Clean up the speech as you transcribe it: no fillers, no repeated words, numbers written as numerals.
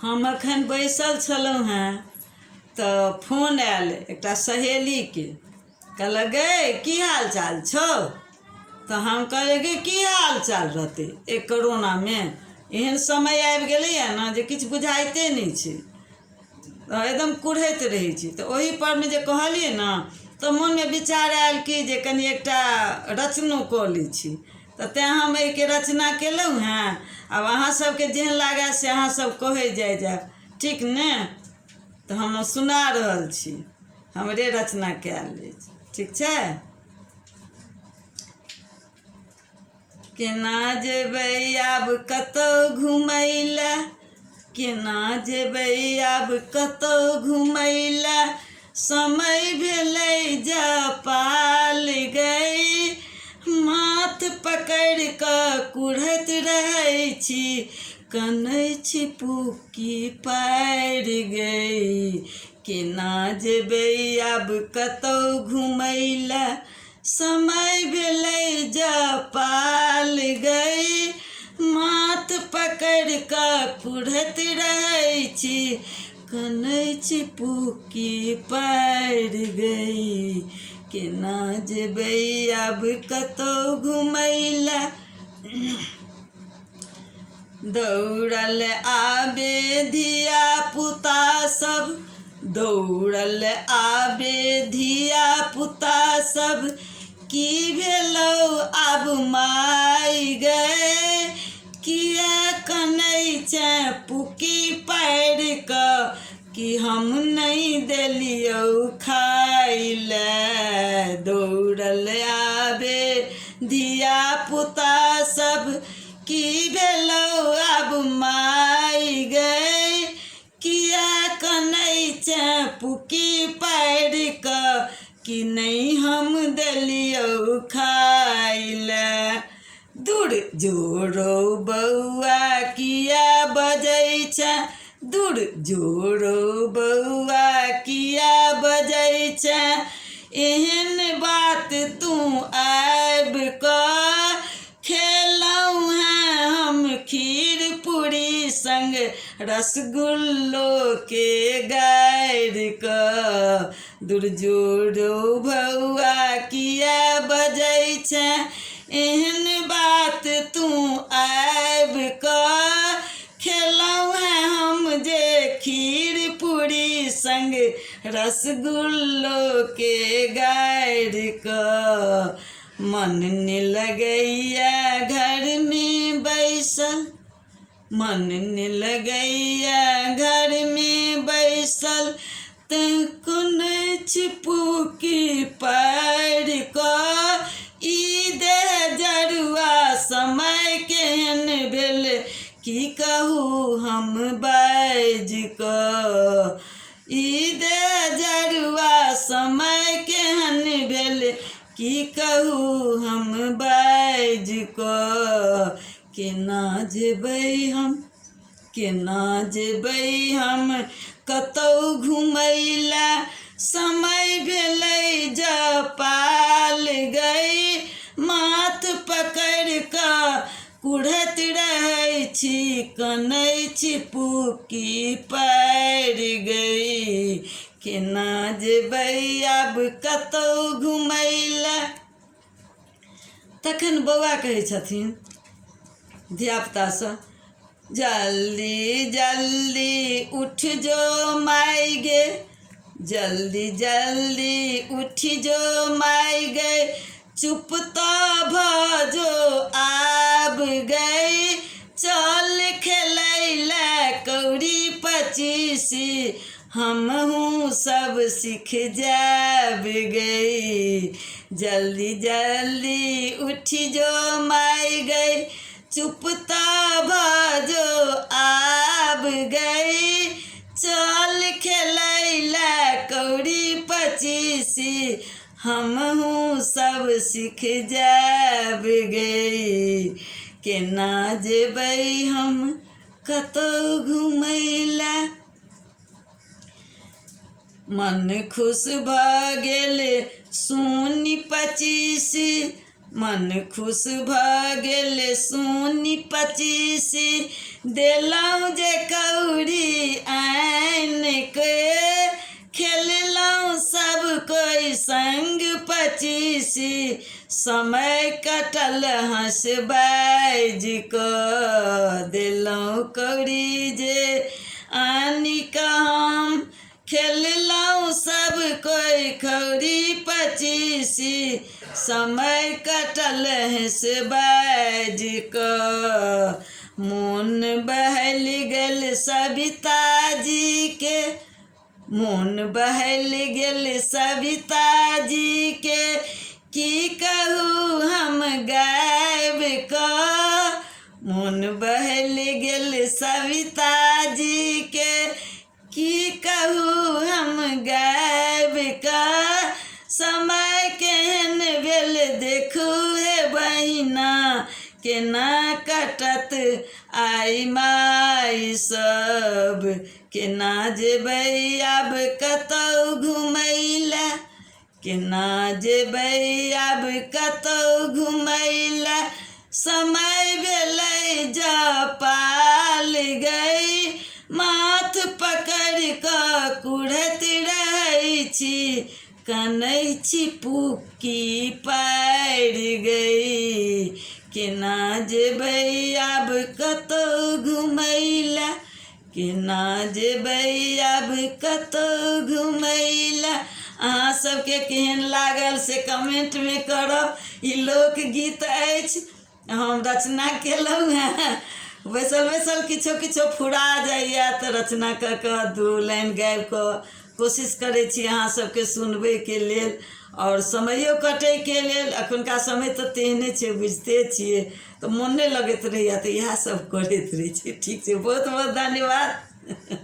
हम अखन बैसल छलहुँ हेँ तऽ फोन आयल एकटा सहेलीके, कहलक गै की हाल चाल छौ। तऽ हम कहलियै कि की हाल चाल रहतै, एक कोरोनामे एहन समय आबि गेलैए ने जे किछु बुझाइते नहि छै, एकदम कुढ़ैत रहै छी। तऽ ओही परमे जे कहलियै ने तऽ मोनमे विचार आयल कि जे कनि एकटा रचनो कऽ लै छी। तऽ तैँ हम एहिके रचना केलहुँ हेँ। आब अहाँ सबके जेहन लागय से अहाँ सब कहै जायब, ठीक ने। तऽ हम सुना रहल छी, हमरे रचना कयल अछि, ठीक छै। केना जेबै आब कतहु घुमय लए, केना जेबै आब कतहु घुमय लए, समय भेलै जपाल गई, माथ पकड़ि कऽ कुढ़ैत रहै छी, कनै छी पुकी पारि गई। केना जेबै आब कतहु घुमय लए, समय भेलै जपाल गई, माथ पकड़ि कऽ कुढ़ैत रहै छी, कनै छी पुकी पारि गई। केना जेबै आब कतहु घुमय लए, दौड़ल आबे धिया पुता सब, दौड़ल आबे धिया पुता सब, की भेलौ आब माय गए, किया कनै छै पुकी पारि कऽ, कि हम नहि देलियौ खाय लए। दौड़ल आबे धिया पुता सब, की भेलौ आब माय गए, किया कनै छै पुकी पारि कऽ, कि नहि हम देलियौ खाय लए। दूर जोरो बौआ किया बजै छै, दूर जोरो बौआ किया बजै छै, एहन बात तू आबि कऽ, खेलौं हैं हम खीर पूरी संग रसगुल्लो के गारि कऽ। दूर जोरो बौआ किया बजै छै, एहन बात तू आबि कऽ, खेलौं हैं हम जे खीर पूरी संग रसगुल्लो के गारि कऽ। मन नहि लगैया घर में बैसल, मन नहि लगैया घर में बैसल, तैं कनै छी पुकी पारि कऽ। ई देह जरुआ समय केहन भेल, की कहू हम बाजि कऽ। ई देह जरुआ समय केहन भेल, की कहू हम बाजि कऽ। केना जेबै हम, केना जेबै हम कतहु घुमय लए, समय भेलै जपाल गई, माथ पकड़ि कऽ कुढ़ैत रहै छी, कनै छी पुकी पारि गई। केना जेबै आब कतहु घुमय लए। तखन बौआ कहै छथिन धियापुतासँ, जल्दी जल्दी उठ जो माय गे, जल्दी जल्दी उठ जो माय गे, चुप तऽ भऽ जो आब गई, चल खेलै लए कौड़ी पचीसी, हमहूँ सब सीख जाब गई। जल्दी जल्दी उठ जो माय गई, चुप तऽ भऽ जो आब गई, चल खेलै लए कौड़ी पचीसी, हमहूँ सब सीख जाब गई। केना जेबै हम कतहु घुमय लए, मन खुश भऽ गेल सुनी पचीसी, मन खुश भऽ गेल सुनी पचीसी, देलहुँ जे कौड़ी आन के खेललहुँ सब कोई संग पचीसी समय कटल हंस बाज को देलहुँ कौड़ी जे आनि का हम खेललहुँ सब कोई खौरी पचीसी समय कटल हंस बाज को मोन बहल गेल सविता जी के मोन बहल गेल सविता जी के की कहूँ हम गायब का मोन बहल गेल सविता जी के की कहूँ हम गायब का समय केहन भेल देखू हे बहिना केना कटत आई माई सब केना जेबै आब कतौ घुमैला केना जेबै आब कतौ घुमैला समय भेलै जपाल गई माथ पकड़ि कऽ कुढ़ैत रहै छी कनै छी पुक्की पारि गई केना जेबै आब कतौ घुमैला केना जेबै आब कतौ घुमैला। अहाँ सबके केहन लागल से कमेंटमे करब। ई लोकगीत अछि, हम रचना केलहुँ हेँ। बैसल बैसल किछो किछो फुरा जाइए तऽ रचना कऽ कऽ दू लाइन गाबि कऽ कोशिश करै छी अहाँ सबके सुनबैके लेल और समयो कटैके लेल। एखुनका समय तऽ तेहने छै, बुझिते छियै, तऽ मोन नहि लगैत रहैए तऽ इएह सब करैत रहै छी। ठीक छै, बहुत बहुत धन्यवाद।